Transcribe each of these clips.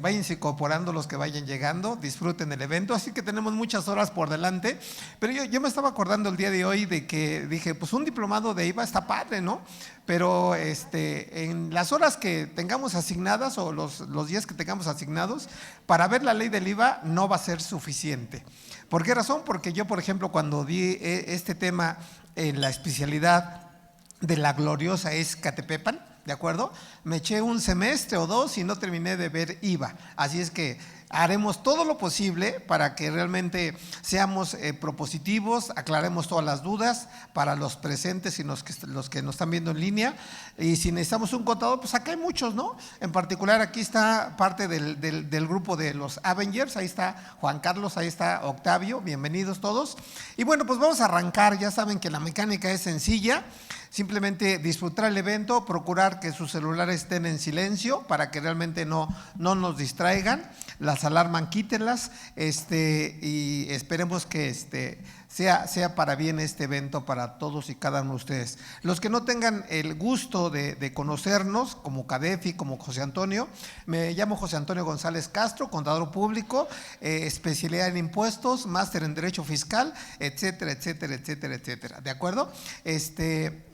Váyanse incorporando los que vayan llegando, disfruten el evento, así que tenemos muchas horas por delante. Pero yo me estaba acordando el día de hoy de que dije, pues un diplomado de IVA está padre, ¿no? Pero en las horas que tengamos asignadas o los días que tengamos asignados para ver la ley del IVA no va a ser suficiente. ¿Por qué razón? Porque yo, por ejemplo, cuando di este tema en la especialidad de la gloriosa Izcatepepan, ¿de acuerdo? Me eché un semestre o dos y no terminé de ver IVA. Así es que haremos todo lo posible para que realmente seamos propositivos, aclaremos todas las dudas para los presentes y los que nos están viendo en línea. Y si necesitamos un contador, pues acá hay muchos, ¿no? En particular aquí está parte del grupo de los Avengers, ahí está Juan Carlos, ahí está Octavio, bienvenidos todos. Y bueno, pues vamos a arrancar, ya saben que la mecánica es sencilla. Simplemente disfrutar el evento, procurar que sus celulares estén en silencio para que realmente no nos distraigan. Las alarmas quítenlas y esperemos que sea para bien este evento para todos y cada uno de ustedes. Los que no tengan el gusto de conocernos, como Cadefi, como José Antonio, me llamo José Antonio González Castro, contador público, especialidad en impuestos, máster en Derecho Fiscal, etcétera, etcétera, etcétera, etcétera. ¿De acuerdo?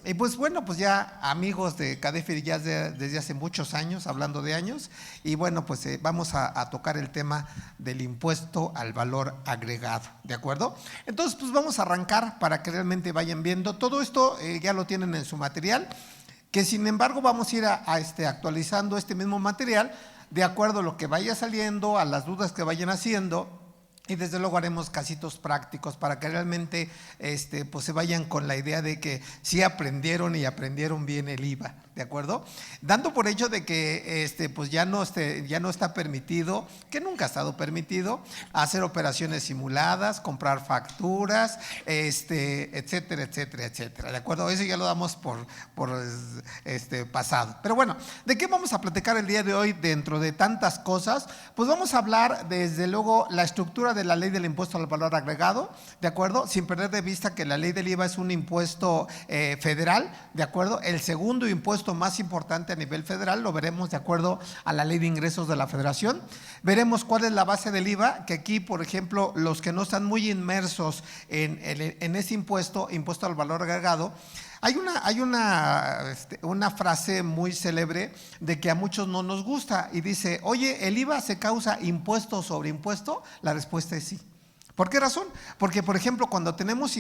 Y pues bueno, pues ya amigos de Cadefi ya desde hace muchos años, hablando de años, y bueno, pues vamos a tocar el tema del impuesto al valor agregado, ¿de acuerdo? Entonces, pues vamos a arrancar para que realmente vayan viendo. Todo esto ya lo tienen en su material, que sin embargo vamos a ir actualizando este mismo material de acuerdo a lo que vaya saliendo, a las dudas que vayan haciendo. Y desde luego haremos casitos prácticos para que realmente pues se vayan con la idea de que sí aprendieron y aprendieron bien el IVA, ¿de acuerdo? Dando por hecho de que pues ya no está permitido, que nunca ha estado permitido, hacer operaciones simuladas, comprar facturas, etcétera, etcétera, etcétera, ¿de acuerdo? Eso ya lo damos por pasado. Pero bueno, ¿de qué vamos a platicar el día de hoy dentro de tantas cosas? Pues vamos a hablar desde luego la estructura de la ley del impuesto al valor agregado, ¿de acuerdo? Sin perder de vista que la ley del IVA es un impuesto federal, ¿de acuerdo? El segundo impuesto más importante a nivel federal, lo veremos de acuerdo a la ley de ingresos de la federación. Veremos cuál es la base del IVA, que aquí, por ejemplo, los que no están muy inmersos en ese impuesto al valor agregado, hay una frase muy célebre de que a muchos no nos gusta y dice, oye, ¿el IVA se causa impuesto sobre impuesto? La respuesta es sí. ¿Por qué razón? Porque, por ejemplo, cuando tenemos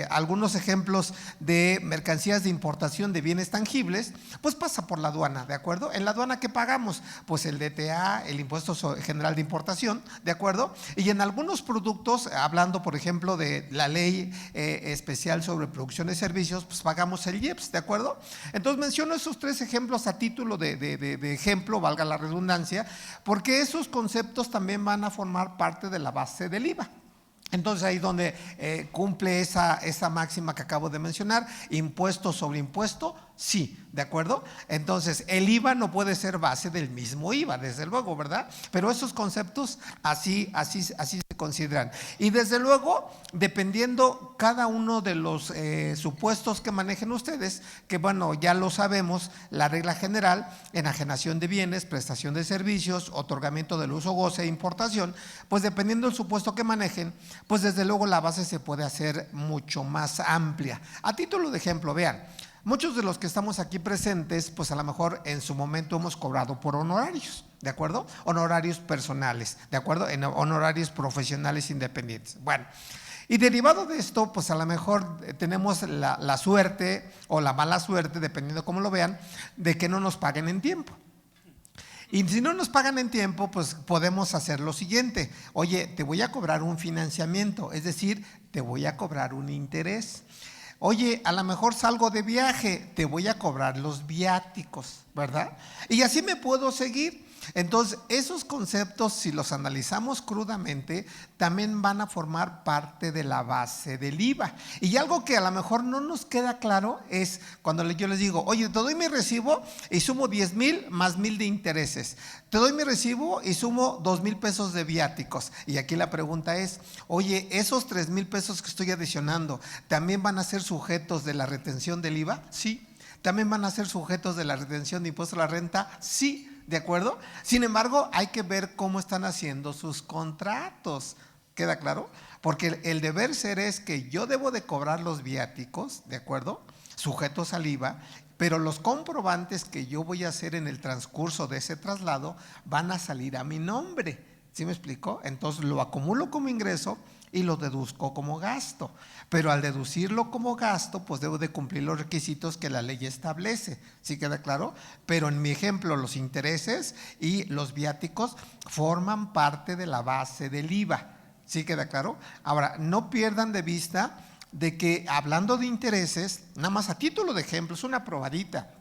algunos ejemplos de mercancías de importación de bienes tangibles, pues pasa por la aduana, ¿de acuerdo? En la aduana, ¿qué pagamos? Pues el DTA, el impuesto general de importación, ¿de acuerdo? Y en algunos productos, hablando, por ejemplo, de la ley especial sobre producción de servicios, pues pagamos el IEPS, ¿de acuerdo? Entonces menciono esos tres ejemplos a título de ejemplo, valga la redundancia, porque esos conceptos también van a formar parte de la base del IVA. Entonces ahí donde cumple esa máxima que acabo de mencionar, impuesto sobre impuesto, sí, ¿de acuerdo? Entonces el IVA no puede ser base del mismo IVA, desde luego, ¿verdad? Pero esos conceptos así se consideran. Y desde luego, dependiendo cada uno de los supuestos que manejen ustedes, que bueno, ya lo sabemos, la regla general, enajenación de bienes, prestación de servicios, otorgamiento del uso, goce e importación, pues dependiendo del supuesto que manejen, pues desde luego la base se puede hacer mucho más amplia. A título de ejemplo, vean, muchos de los que estamos aquí presentes, pues a lo mejor en su momento hemos cobrado por honorarios, ¿de acuerdo? Honorarios personales, ¿de acuerdo? En honorarios profesionales independientes. Bueno, y derivado de esto, pues a lo mejor tenemos la suerte o la mala suerte, dependiendo cómo lo vean, de que no nos paguen en tiempo. Y si no nos pagan en tiempo, pues podemos hacer lo siguiente. Oye, te voy a cobrar un financiamiento, es decir, te voy a cobrar un interés. Oye, a lo mejor salgo de viaje, te voy a cobrar los viáticos, ¿verdad? Y así me puedo seguir. Entonces, esos conceptos, si los analizamos crudamente, también van a formar parte de la base del IVA. Y algo que a lo mejor no nos queda claro es cuando yo les digo, oye, te doy mi recibo y sumo 10,000 más 1,000 de intereses. Te doy mi recibo y sumo 2,000 pesos de viáticos. Y aquí la pregunta es, oye, esos 3,000 pesos que estoy adicionando, ¿también van a ser sujetos de la retención del IVA? Sí. ¿También van a ser sujetos de la retención de impuesto a la renta? Sí. ¿de acuerdo? Sin embargo, hay que ver cómo están haciendo sus contratos. ¿Queda claro? Porque el deber ser es que yo debo de cobrar los viáticos, ¿de acuerdo? Sujetos al IVA, pero los comprobantes que yo voy a hacer en el transcurso de ese traslado van a salir a mi nombre. ¿Sí me explico? Entonces lo acumulo como ingreso y lo deduzco como gasto. Pero al deducirlo como gasto, pues debo de cumplir los requisitos que la ley establece. ¿Sí queda claro? Pero en mi ejemplo, los intereses y los viáticos forman parte de la base del IVA. ¿Sí queda claro? Ahora, no pierdan de vista de que hablando de intereses, nada más a título de ejemplo, es una probadita.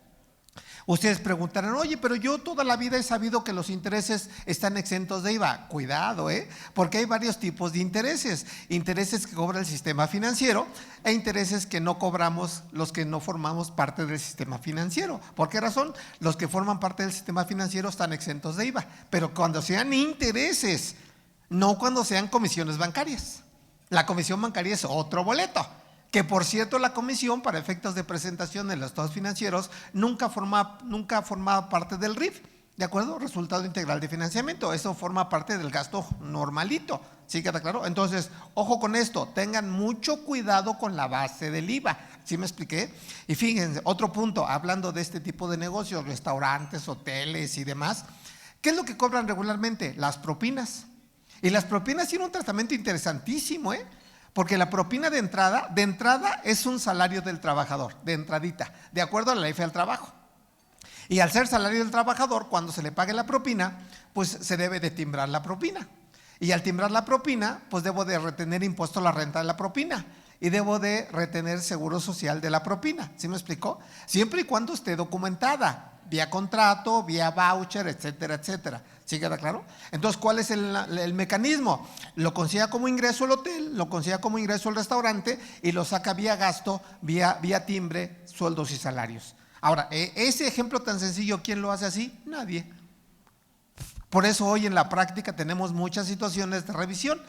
Ustedes preguntarán, oye, pero yo toda la vida he sabido que los intereses están exentos de IVA. Cuidado, porque hay varios tipos de intereses. Intereses que cobra el sistema financiero e intereses que no cobramos los que no formamos parte del sistema financiero. ¿Por qué razón? Los que forman parte del sistema financiero están exentos de IVA, pero cuando sean intereses, no cuando sean comisiones bancarias. La comisión bancaria es otro boleto. Que por cierto, la comisión para efectos de presentación de los estados financieros nunca formaba parte del RIF, ¿de acuerdo? Resultado integral de financiamiento, eso forma parte del gasto normalito, ¿sí queda claro? Entonces, ojo con esto, tengan mucho cuidado con la base del IVA, ¿sí me expliqué? Y fíjense, otro punto, hablando de este tipo de negocios, restaurantes, hoteles y demás, ¿qué es lo que cobran regularmente? Las propinas. Y las propinas tienen un tratamiento interesantísimo, porque la propina de entrada es un salario del trabajador, de entradita, de acuerdo a la ley federal del trabajo. Y al ser salario del trabajador, cuando se le pague la propina, pues se debe de timbrar la propina. Y al timbrar la propina, pues debo de retener impuesto a la renta de la propina. Y debo de retener seguro social de la propina. ¿Sí me explicó? Siempre y cuando esté documentada, vía contrato, vía voucher, etcétera, etcétera. ¿Sí queda claro? Entonces, ¿cuál es el mecanismo? Lo considera como ingreso el hotel, lo considera como ingreso el restaurante y lo saca vía gasto, vía timbre, sueldos y salarios. Ahora, ese ejemplo tan sencillo, ¿quién lo hace así? Nadie. Por eso hoy en la práctica tenemos muchas situaciones de revisión.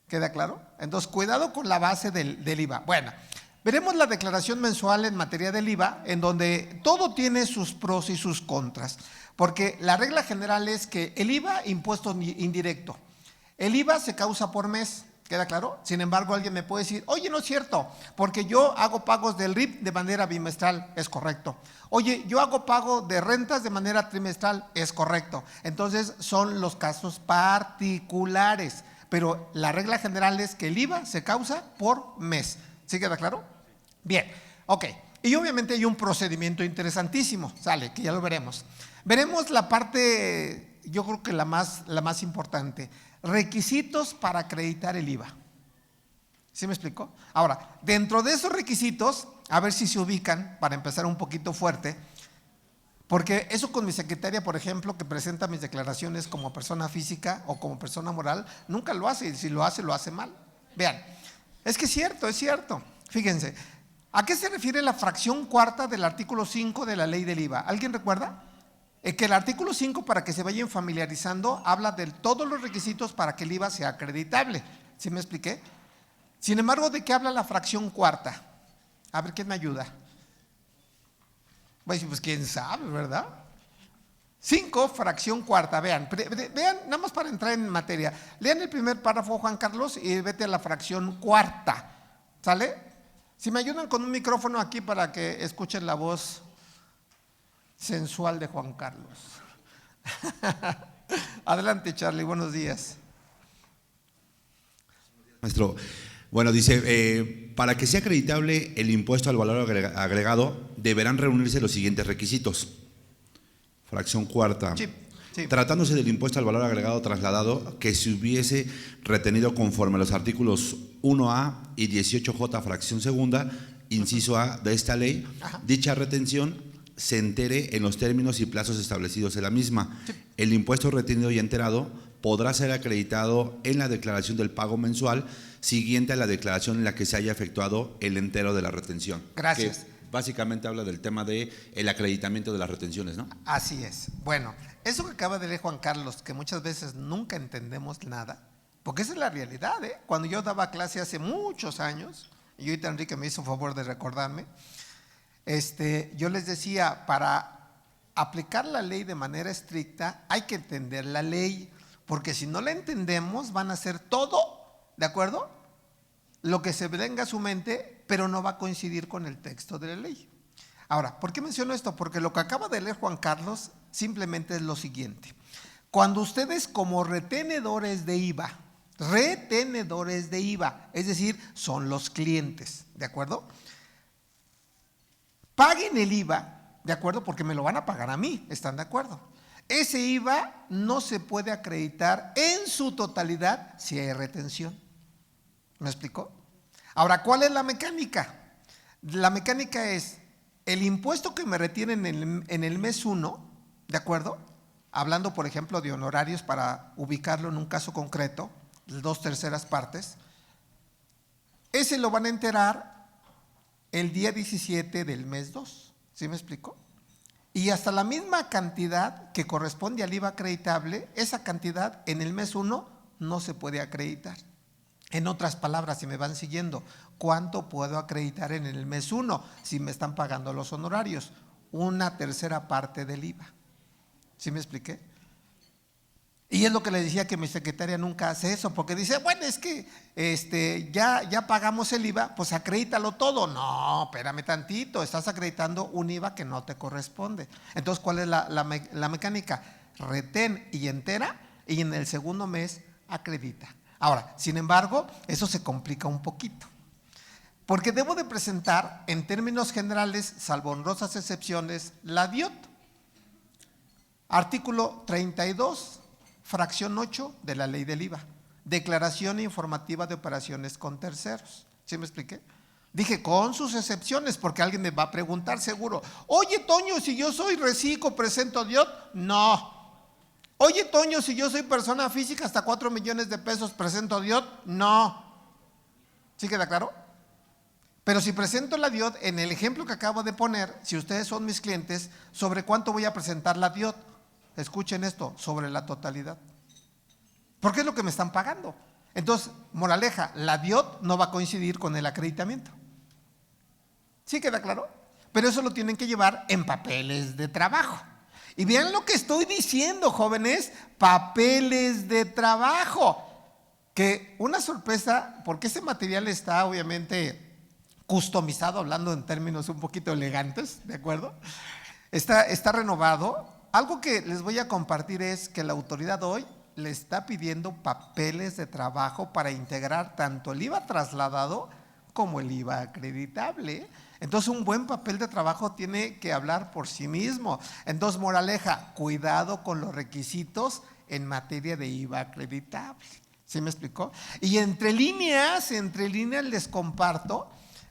¿Queda claro? Entonces, cuidado con la base del IVA. Bueno, veremos la declaración mensual en materia del IVA, en donde todo tiene sus pros y sus contras. Porque la regla general es que el IVA, impuesto indirecto, el IVA se causa por mes, ¿queda claro? Sin embargo, alguien me puede decir, oye, no es cierto, porque yo hago pagos del RIF de manera bimestral, es correcto. Oye, yo hago pago de rentas de manera trimestral, es correcto. Entonces, son los casos particulares, pero la regla general es que el IVA se causa por mes, ¿sí queda claro? Bien, ok. Y obviamente hay un procedimiento interesantísimo, sale, que ya lo veremos. Veremos la parte, yo creo que la más importante, requisitos para acreditar el IVA. ¿Sí me explico? Ahora, dentro de esos requisitos, a ver si se ubican, para empezar un poquito fuerte, porque eso con mi secretaria, por ejemplo, que presenta mis declaraciones como persona física o como persona moral, nunca lo hace, y si lo hace mal. Vean, es que es cierto. Fíjense, ¿a qué se refiere la fracción cuarta del artículo 5 de la ley del IVA? ¿Alguien recuerda? Que el artículo 5, para que se vayan familiarizando, habla de todos los requisitos para que el IVA sea acreditable. ¿Sí me expliqué? Sin embargo, ¿de qué habla la fracción cuarta? A ver, ¿quién me ayuda? Pues quién sabe, ¿verdad? 5, fracción cuarta, vean, nada más para entrar en materia. Lean el primer párrafo, Juan Carlos, y vete a la fracción cuarta. ¿Sale? Si me ayudan con un micrófono aquí para que escuchen la voz sensual de Juan Carlos. Adelante, Charlie, buenos días. Maestro, bueno, dice, para que sea acreditable el impuesto al valor agregado, deberán reunirse los siguientes requisitos. Fracción cuarta. Sí. Tratándose del impuesto al valor agregado trasladado, que se hubiese retenido conforme a los artículos 1A y 18J, fracción segunda, inciso A de esta ley, dicha retención se entere en los términos y plazos establecidos en la misma. Sí. El impuesto retenido y enterado podrá ser acreditado en la declaración del pago mensual siguiente a la declaración en la que se haya efectuado el entero de la retención. Gracias. Que básicamente habla del tema del acreditamiento de las retenciones, ¿no? Así es. Bueno, eso que acaba de leer Juan Carlos, que muchas veces nunca entendemos nada, porque esa es la realidad, Cuando yo daba clase hace muchos años, y ahorita Enrique me hizo favor de recordarme, yo les decía, para aplicar la ley de manera estricta, hay que entender la ley, porque si no la entendemos van a hacer todo, ¿de acuerdo?, lo que se venga a su mente, pero no va a coincidir con el texto de la ley. Ahora, ¿por qué menciono esto? Porque lo que acaba de leer Juan Carlos simplemente es lo siguiente. Cuando ustedes como retenedores de IVA, es decir, son los clientes, ¿de acuerdo?, paguen el IVA, ¿de acuerdo?, porque me lo van a pagar a mí, ¿están de acuerdo? Ese IVA no se puede acreditar en su totalidad si hay retención. ¿Me explicó? Ahora, ¿cuál es la mecánica? La mecánica es el impuesto que me retienen en el mes 1, ¿de acuerdo? Hablando, por ejemplo, de honorarios para ubicarlo en un caso concreto, 2/3 partes, ese lo van a enterar el día 17 del mes 2, ¿sí me explico? Y hasta la misma cantidad que corresponde al IVA acreditable, esa cantidad en el mes 1 no se puede acreditar. En otras palabras, si me van siguiendo, ¿cuánto puedo acreditar en el mes 1 si me están pagando los honorarios? 1/3 parte del IVA. ¿Sí me expliqué? Y es lo que le decía, que mi secretaria nunca hace eso, porque dice, bueno, es que ya pagamos el IVA, pues acredítalo todo. No, espérame tantito, estás acreditando un IVA que no te corresponde. Entonces, ¿cuál es la mecánica? Retén y entera, y en el segundo mes acredita. Ahora, sin embargo, eso se complica un poquito, porque debo de presentar en términos generales, salvo honrosas excepciones, la DIOT. Artículo 32, fracción 8 de la ley del IVA, declaración informativa de operaciones con terceros. ¿Sí me expliqué? Dije con sus excepciones, porque alguien me va a preguntar seguro, oye Toño, si yo soy reciclo, ¿presento DIOT? No. Oye Toño, si yo soy persona física hasta 4 millones de pesos, ¿presento DIOT? No. ¿Sí queda claro? Pero si presento la DIOT, en el ejemplo que acabo de poner, si ustedes son mis clientes, ¿sobre cuánto voy a presentar la DIOT? Escuchen esto, sobre la totalidad. Porque es lo que me están pagando. Entonces, moraleja, la DIOT no va a coincidir con el acreditamiento. ¿Sí queda claro? Pero eso lo tienen que llevar en papeles de trabajo. Y vean lo que estoy diciendo, jóvenes, papeles de trabajo. Que una sorpresa, porque ese material está obviamente customizado, hablando en términos un poquito elegantes, ¿de acuerdo? Está renovado. Algo que les voy a compartir es que la autoridad hoy le está pidiendo papeles de trabajo para integrar tanto el IVA trasladado como el IVA acreditable. Entonces, un buen papel de trabajo tiene que hablar por sí mismo. Entonces, moraleja, cuidado con los requisitos en materia de IVA acreditable. ¿Sí me explicó? Y entre líneas les comparto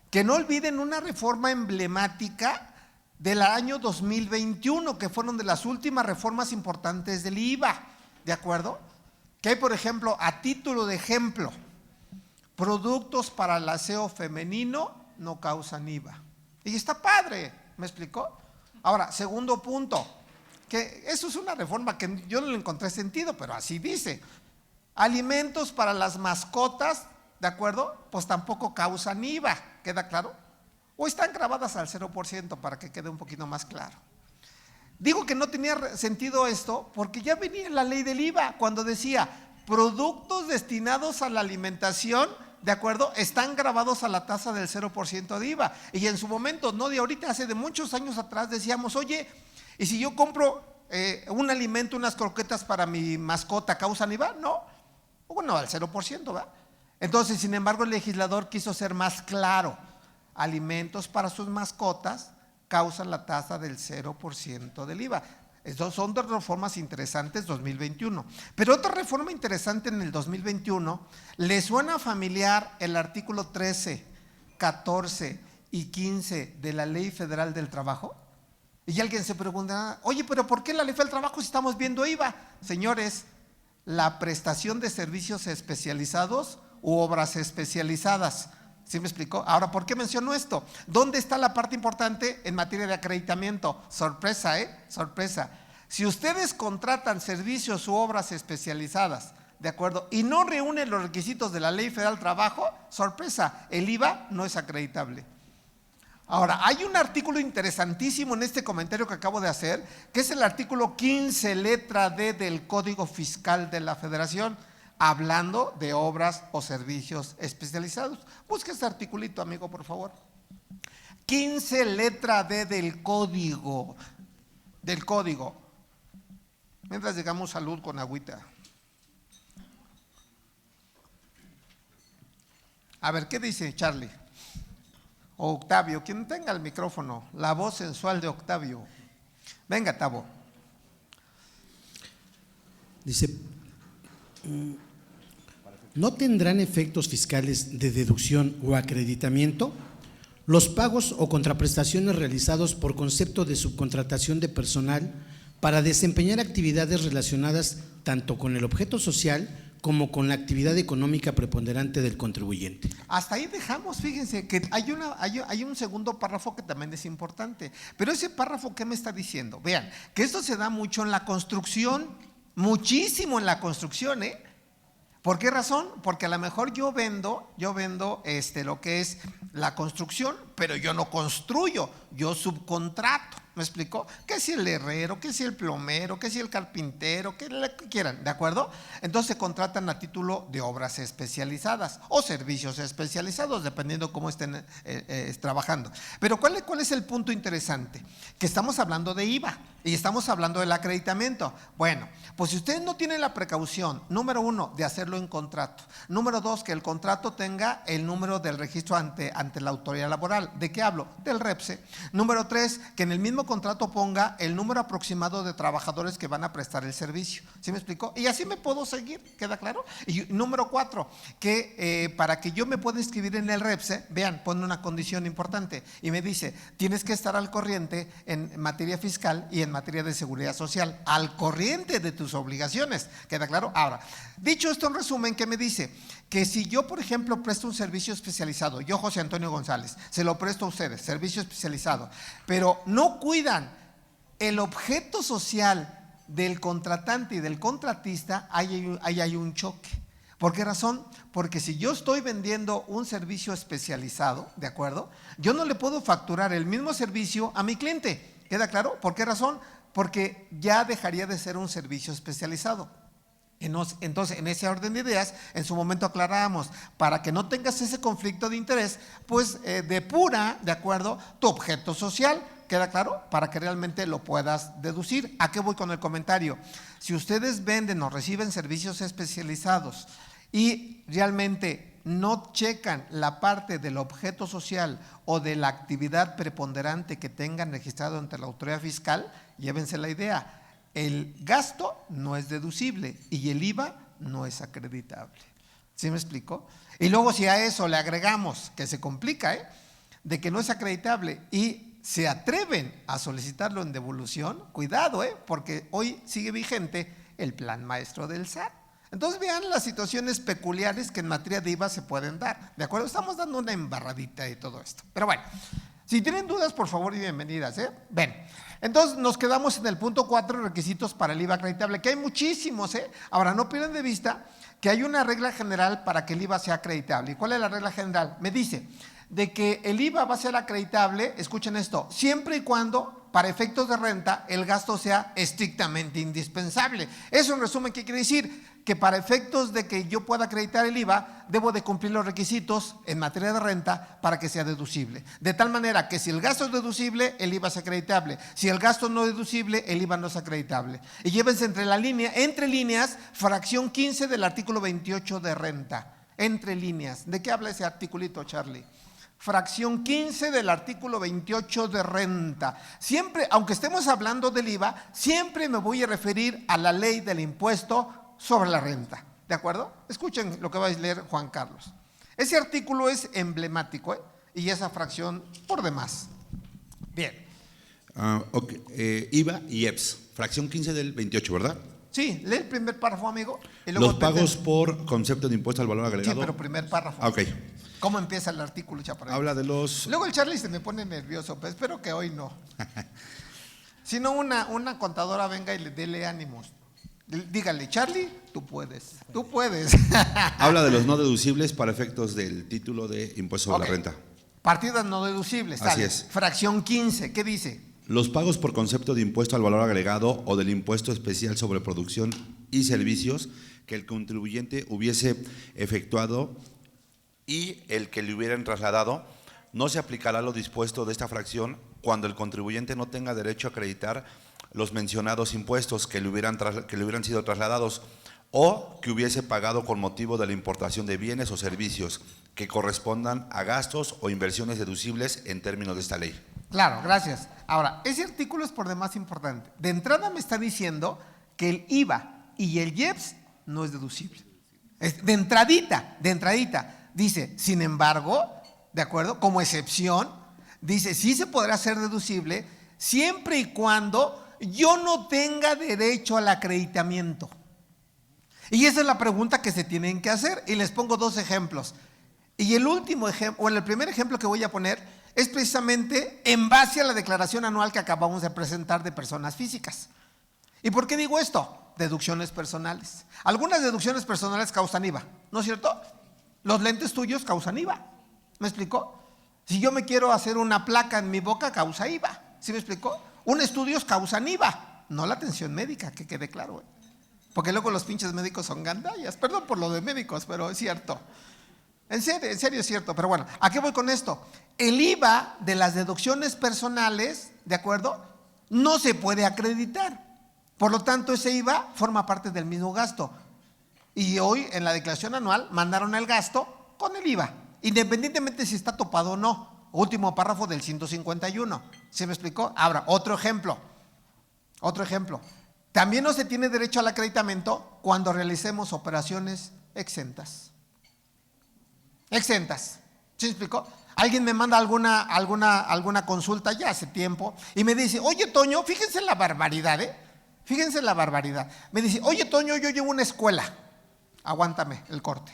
que no olviden una reforma emblemática del año 2021, que fueron de las últimas reformas importantes del IVA, ¿de acuerdo? Que hay, por ejemplo, a título de ejemplo, productos para el aseo femenino no causan IVA. Y está padre, ¿me explicó? Ahora, segundo punto, que eso es una reforma que yo no le encontré sentido, pero así dice. Alimentos para las mascotas, ¿de acuerdo? Pues tampoco causan IVA, ¿queda claro? O están grabadas al 0% para que quede un poquito más claro. Digo que no tenía sentido esto porque ya venía la ley del IVA cuando decía productos destinados a la alimentación, ¿de acuerdo?, están grabados a la tasa del 0% de IVA. Y en su momento, no de ahorita, hace de muchos años atrás decíamos, oye, ¿y si yo compro un alimento, unas croquetas para mi mascota, causan IVA? No, bueno, al 0%, ¿va? Entonces, sin embargo, el legislador quiso ser más claro. Alimentos para sus mascotas causan la tasa del 0% del IVA. Estos son dos reformas interesantes 2021. Pero otra reforma interesante en el 2021, ¿le suena familiar el artículo 13, 14 y 15 de la Ley Federal del Trabajo? Y alguien se pregunta, oye, pero ¿por qué la Ley Federal del Trabajo si estamos viendo IVA? Señores, la prestación de servicios especializados u obras especializadas. ¿Sí me explicó? Ahora, ¿por qué menciono esto? ¿Dónde está la parte importante en materia de acreditamiento? Sorpresa, sorpresa. Si ustedes contratan servicios u obras especializadas, ¿de acuerdo?, y no reúnen los requisitos de la Ley Federal del Trabajo, sorpresa, el IVA no es acreditable. Ahora, hay un artículo interesantísimo en este comentario que acabo de hacer, que es el artículo 15, letra D del Código Fiscal de la Federación, hablando de obras o servicios especializados. Busca este articulito, amigo, por favor. 15, letra D del código. Mientras llegamos, salud con agüita. A ver, ¿qué dice Charlie? O Octavio, quien tenga el micrófono, la voz sensual de Octavio. Venga, Tavo. Dice, ¿no tendrán efectos fiscales de deducción o acreditamiento los pagos o contraprestaciones realizados por concepto de subcontratación de personal para desempeñar actividades relacionadas tanto con el objeto social como con la actividad económica preponderante del contribuyente? Hasta ahí dejamos, fíjense que hay un segundo párrafo que también es importante, pero ese párrafo, ¿qué me está diciendo? Vean, que esto se da mucho en la construcción, muchísimo en la construcción, ¿eh? ¿Por qué razón? Porque a lo mejor yo vendo lo que es la construcción, pero yo no construyo, yo subcontrato. ¿Me explicó? Que si el herrero, que si el plomero, que si el carpintero, que lo que quieran, ¿de acuerdo? Entonces se contratan a título de obras especializadas o servicios especializados, dependiendo cómo estén trabajando. Pero ¿cuál es el punto interesante? Que estamos hablando de IVA y estamos hablando del acreditamiento. Bueno, pues si ustedes no tienen la precaución, número 1, de hacerlo en contrato. Número 2, que el contrato tenga el número del registro ante la autoridad laboral. ¿De qué hablo? Del REPSE. Número 3, que en el mismo contrato ponga el número aproximado de trabajadores que van a prestar el servicio. ¿Sí me explicó? Y así me puedo seguir, ¿queda claro? Y número 4, que para que yo me pueda inscribir en el REPSE, vean, pone una condición importante y me dice, tienes que estar al corriente en materia fiscal y en materia de seguridad social, al corriente de tus obligaciones, ¿queda claro? Ahora, dicho esto en resumen, ¿qué me dice? Que si yo, por ejemplo, presto un servicio especializado, yo, José Antonio González, se lo presto a ustedes, servicio especializado, pero no cuidan el objeto social del contratante y del contratista, ahí hay un choque. ¿Por qué razón? Porque si yo estoy vendiendo un servicio especializado, ¿de acuerdo? Yo no le puedo facturar el mismo servicio a mi cliente, ¿queda claro? ¿Por qué razón? Porque ya dejaría de ser un servicio especializado. Entonces, en ese orden de ideas, en su momento aclaramos, para que no tengas ese conflicto de interés, pues depura, ¿de acuerdo?, tu objeto social, ¿queda claro? Para que realmente lo puedas deducir. ¿A qué voy con el comentario? Si ustedes venden o reciben servicios especializados y realmente no checan la parte del objeto social o de la actividad preponderante que tengan registrado ante la autoridad fiscal, llévense la idea. El gasto no es deducible y el IVA no es acreditable. ¿Sí me explico? Y luego si a eso le agregamos, que se complica, de que no es acreditable y se atreven a solicitarlo en devolución, cuidado, porque hoy sigue vigente el plan maestro del SAT. Entonces vean las situaciones peculiares que en materia de IVA se pueden dar. ¿De acuerdo? Estamos dando una embarradita de todo esto. Pero bueno, si tienen dudas, por favor y bienvenidas. Ven. Entonces nos quedamos en el punto 4, requisitos para el IVA acreditable, que hay muchísimos. Ahora, no pierdan de vista que hay una regla general para que el IVA sea acreditable. ¿Y cuál es la regla general? Me dice de que el IVA va a ser acreditable, escuchen esto, siempre y cuando para efectos de renta el gasto sea estrictamente indispensable. Eso en resumen, ¿qué quiere decir? Que para efectos de que yo pueda acreditar el IVA, debo de cumplir los requisitos en materia de renta para que sea deducible. De tal manera que si el gasto es deducible, el IVA es acreditable. Si el gasto no es deducible, el IVA no es acreditable. Y llévense entre líneas, fracción 15 del artículo 28 de renta. Entre líneas. ¿De qué habla ese articulito, Charlie? Fracción 15 del artículo 28 de renta. Siempre, aunque estemos hablando del IVA, siempre me voy a referir a la ley del impuesto sobre la renta. ¿De acuerdo? Escuchen lo que va a leer Juan Carlos. Ese artículo es emblemático, y esa fracción por demás. Bien. IVA y EPS. Fracción 15 del 28, ¿verdad? Sí, lee el primer párrafo, amigo. Y luego los pagos por concepto de impuesto al valor agregado. Sí, pero primer párrafo. Ok. ¿Cómo empieza el artículo, Chaparrito? Habla de los… Luego el Charlie se me pone nervioso, pero espero que hoy no. Si no, una contadora venga y le dele ánimos. Dígale, Charlie, tú puedes. Habla de los no deducibles para efectos del título de impuesto sobre la renta. Partidas no deducibles. Así Sale. es. Fracción 15, ¿qué dice? Los pagos por concepto de impuesto al valor agregado o del impuesto especial sobre producción y servicios que el contribuyente hubiese efectuado y el que le hubieran trasladado, no se aplicará lo dispuesto de esta fracción cuando el contribuyente no tenga derecho a acreditar los mencionados impuestos que le hubieran sido trasladados o que hubiese pagado con motivo de la importación de bienes o servicios que correspondan a gastos o inversiones deducibles en términos de esta ley. Claro, gracias. Ahora, ese artículo es por demás importante. De entrada me está diciendo que el IVA y el IEPS no es deducible. De entradita. Dice, sin embargo, ¿de acuerdo? Como excepción, dice, sí se podrá hacer deducible siempre y cuando yo no tenga derecho al acreditamiento. Y esa es la pregunta que se tienen que hacer. Y les pongo dos ejemplos. Y el último ejemplo, o el primer ejemplo que voy a poner es precisamente en base a la declaración anual que acabamos de presentar de personas físicas. ¿Y por qué digo esto? Deducciones personales. Algunas deducciones personales causan IVA, ¿no es cierto? Los lentes tuyos causan IVA. ¿Me explicó? Si yo me quiero hacer una placa en mi boca, causa IVA. ¿Sí me explicó? Un estudios causan IVA, no la atención médica, que quede claro. Porque luego los pinches médicos son gandallas. Perdón por lo de médicos, pero es cierto. En serio es cierto. Pero bueno, ¿a qué voy con esto? El IVA de las deducciones personales, ¿de acuerdo? No se puede acreditar. Por lo tanto, ese IVA forma parte del mismo gasto. Y hoy en la declaración anual mandaron el gasto con el IVA, independientemente si está topado o no. Último párrafo del 151. ¿Se me explicó? Ahora, otro ejemplo. También no se tiene derecho al acreditamiento cuando realicemos operaciones exentas. ¿Sí me explicó? Alguien me manda alguna consulta ya hace tiempo y me dice, oye Toño, fíjense la barbaridad, Fíjense la barbaridad. Me dice, oye Toño, yo llevo una escuela. Aguántame el corte.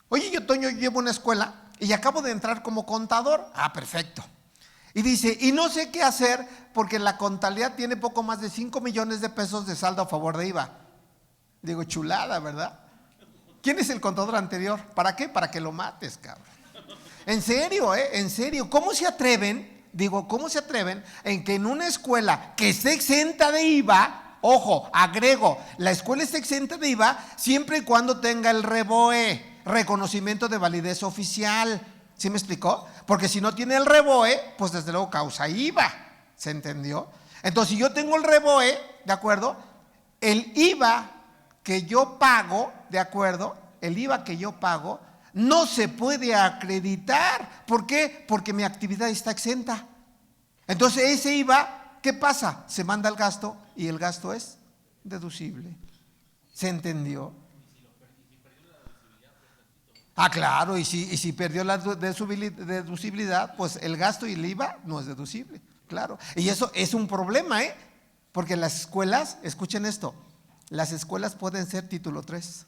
Oye, Toño, yo llevo una escuela y acabo de entrar como contador. Ah, perfecto. Y dice, y no sé qué hacer porque la contabilidad tiene poco más de 5 millones de pesos de saldo a favor de IVA. Digo, chulada, ¿verdad? ¿Quién es el contador anterior? ¿Para qué? Para que lo mates, cabrón. En serio, en serio. ¿Cómo se atreven? ¿Cómo se atreven en que en una escuela que esté exenta de IVA, ojo, agrego, la escuela está exenta de IVA siempre y cuando tenga el REBOE, reconocimiento de validez oficial? ¿Sí me explicó? Porque si no tiene el REBOE, pues desde luego causa IVA. ¿Se entendió? Entonces, si yo tengo el REBOE, ¿de acuerdo? El IVA que yo pago, ¿de acuerdo? El IVA que yo pago no se puede acreditar. ¿Por qué? Porque mi actividad está exenta. Entonces, ese IVA, ¿qué pasa? Se manda al gasto y el gasto es deducible. ¿Se entendió? Ah, claro, y si perdió la deducibilidad, pues el gasto y el IVA no es deducible, claro. Y eso es un problema, porque las escuelas, escuchen esto, las escuelas pueden ser título 3.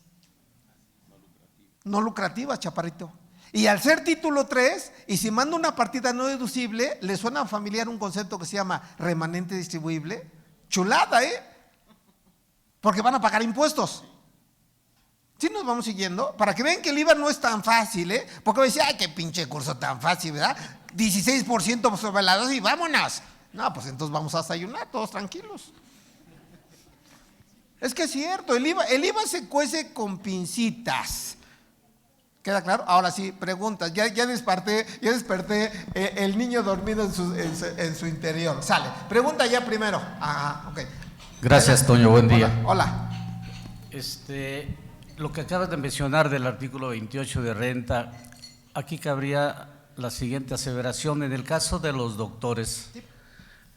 No lucrativas, chaparrito. Y al ser título 3, y si mando una partida no deducible, ¿le suena familiar un concepto que se llama remanente distribuible? Chulada, porque van a pagar impuestos. ¿Sí nos vamos siguiendo? Para que vean que el IVA no es tan fácil, porque me decía, ay, qué pinche curso tan fácil, ¿verdad? 16% sobre la dosis y vámonos. No, pues entonces vamos a desayunar todos tranquilos. Es que es cierto, el IVA se cuece con pincitas. ¿Queda claro? Ahora sí, preguntas. Ya desperté el niño dormido en su interior. Sale. Pregunta ya primero. Ah, ok. Gracias, Toño. Buen día. Hola. Lo que acabas de mencionar del artículo 28 de renta, aquí cabría la siguiente aseveración. En el caso de los doctores, sí,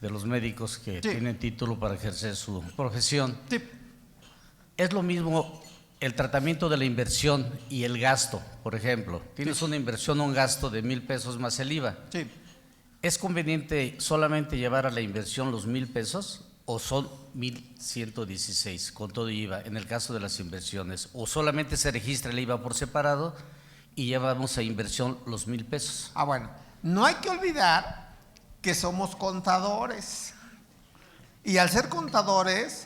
de los médicos que sí tienen título para ejercer su profesión, sí, es lo mismo el tratamiento de la inversión y el gasto. Por ejemplo, tienes una inversión o un gasto de 1,000 pesos más el IVA. Sí. ¿Es conveniente solamente llevar a la inversión los 1,000 pesos? ¿O son 1,116 con todo IVA en el caso de las inversiones? ¿O solamente se registra el IVA por separado y llevamos a inversión los 1,000 pesos? Ah, bueno, no hay que olvidar que somos contadores. Y al ser contadores,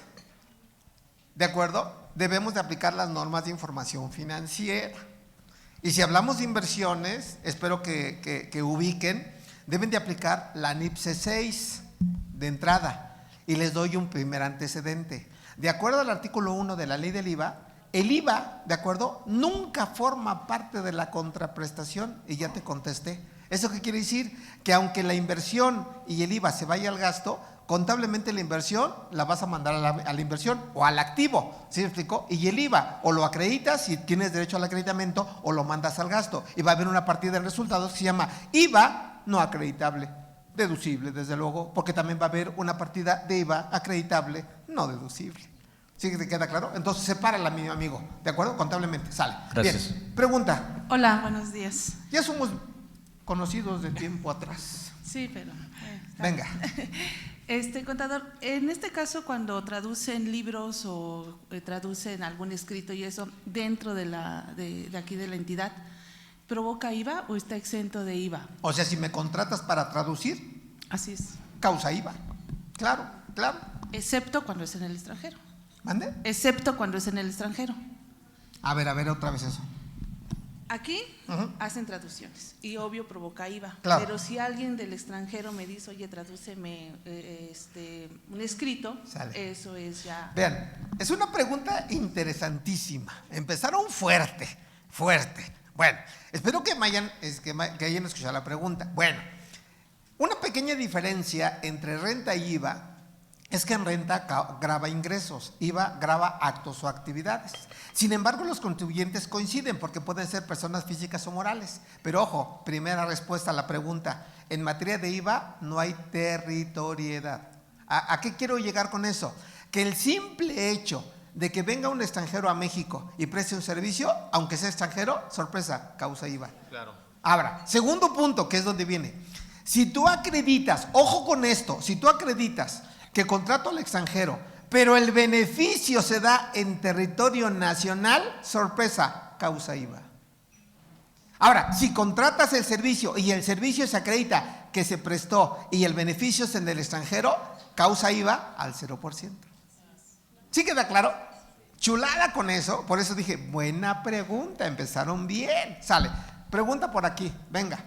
¿de acuerdo? Debemos de aplicar las normas de información financiera. Y si hablamos de inversiones, espero que ubiquen, deben de aplicar la NIPSE 6 de entrada. Y les doy un primer antecedente. De acuerdo al artículo 1 de la ley del IVA, el IVA, ¿de acuerdo?, nunca forma parte de la contraprestación, y ya te contesté. ¿Eso qué quiere decir? Que aunque la inversión y el IVA se vaya al gasto, contablemente la inversión la vas a mandar a la inversión o al activo, ¿sí me explicó? Y el IVA o lo acreditas si tienes derecho al acreditamiento o lo mandas al gasto. Y va a haber una partida de resultados que se llama IVA no acreditable, deducible desde luego, porque también va a haber una partida de IVA acreditable no deducible. ¿Sí te queda claro? Entonces sepárala, mi amigo, ¿de acuerdo? Contablemente, sale. Gracias. Bien, pregunta. Hola, buenos días. Ya somos conocidos de tiempo atrás. Sí, pero… Venga. Contador, en este caso cuando traducen libros o traducen algún escrito y eso dentro de aquí de la entidad, ¿provoca IVA o está exento de IVA? O sea, si me contratas para traducir, Así es. causa IVA. Claro, claro. Excepto cuando es en el extranjero. ¿Mande? Excepto cuando es en el extranjero. A ver, otra vez eso. Aquí Ujú. hacen traducciones y obvio provoca IVA. Claro. Pero si alguien del extranjero me dice, oye, tradúceme un escrito, Sale. eso es ya… Vean, es una pregunta interesantísima. Empezaron fuerte. Bueno, espero que hayan escuchado la pregunta. Bueno, una pequeña diferencia entre renta y IVA es que en renta grava ingresos, IVA grava actos o actividades. Sin embargo, los contribuyentes coinciden porque pueden ser personas físicas o morales. Pero ojo, primera respuesta a la pregunta, en materia de IVA no hay territorialidad. ¿A qué quiero llegar con eso? Que el simple hecho de que venga un extranjero a México y preste un servicio, aunque sea extranjero, sorpresa, causa IVA. Claro. Ahora, segundo punto, que es donde viene. Si tú acreditas, ojo con esto, si tú acreditas que contrato al extranjero, pero el beneficio se da en territorio nacional, sorpresa, causa IVA. Ahora, si contratas el servicio y el servicio se acredita que se prestó y el beneficio es en el extranjero, causa IVA al 0%. ¿Sí queda claro? Chulada con eso, por eso dije, buena pregunta, empezaron bien. Sale, pregunta por aquí, venga.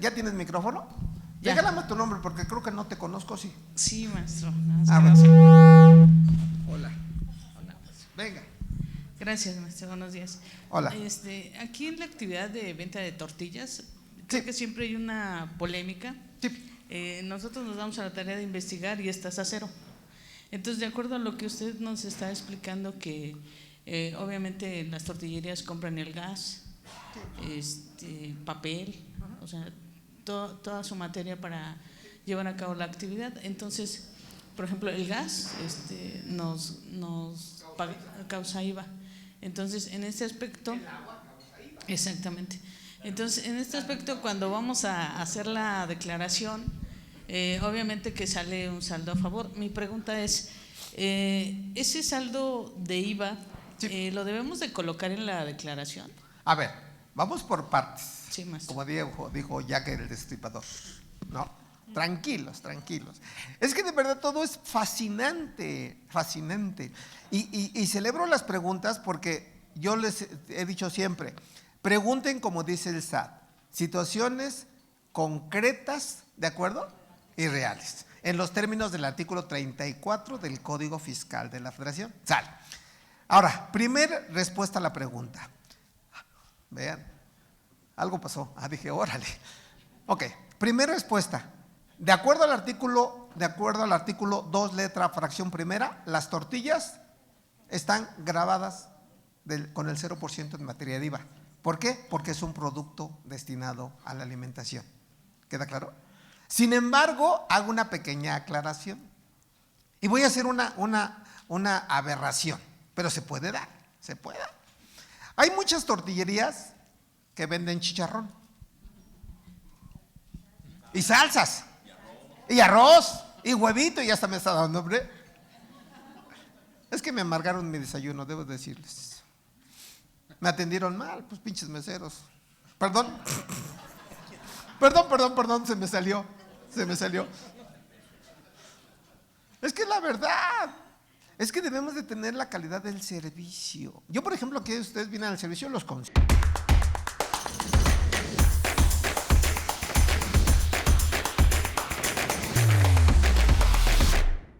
¿Ya tienes micrófono? Ya. Regálame tu nombre porque creo que no te conozco, sí. Sí, maestro. Hola. Venga. Gracias, maestro. Buenos días. Hola. Aquí en la actividad de venta de tortillas, creo que siempre hay una polémica. Sí. Nosotros nos damos a la tarea de investigar y estás a cero. Entonces, de acuerdo a lo que usted nos está explicando, que obviamente las tortillerías compran el gas, papel, o sea, toda su materia para llevar a cabo la actividad. Entonces, por ejemplo, el gas nos causa IVA. Entonces, en este aspecto… El agua causa IVA. Exactamente. Entonces, en este aspecto, cuando vamos a hacer la declaración, obviamente que sale un saldo a favor. Mi pregunta es, ¿ese saldo de IVA lo debemos de colocar en la declaración? A ver, vamos por partes. Sí, maestro. Como dijo Jack el Destripador, ¿no? Tranquilos. Es que de verdad todo es fascinante. Y celebro las preguntas porque yo les he dicho siempre, pregunten como dice el SAT, situaciones concretas, ¿de acuerdo? Y reales, en los términos del artículo 34 del Código Fiscal de la Federación. Sale. Ahora, primer respuesta a la pregunta. Vean, algo pasó. Dije, órale. Ok, primera respuesta. De acuerdo al artículo 2, letra, fracción primera, las tortillas están grabadas con el 0% en materia de IVA. ¿Por qué? Porque es un producto destinado a la alimentación. ¿Queda claro? Sin embargo, hago una pequeña aclaración. Y voy a hacer una aberración, pero se puede dar, se puede dar. Hay muchas tortillerías que venden chicharrón. Y salsas. Y arroz. Y huevito. Y hasta me está dando hambre. Es que me amargaron mi desayuno, debo decirles. Me atendieron mal, pues pinches meseros. Perdón, se me salió. Es que es la verdad. Es que debemos de tener la calidad del servicio. Yo, por ejemplo, que ustedes vienen al servicio, los consigo.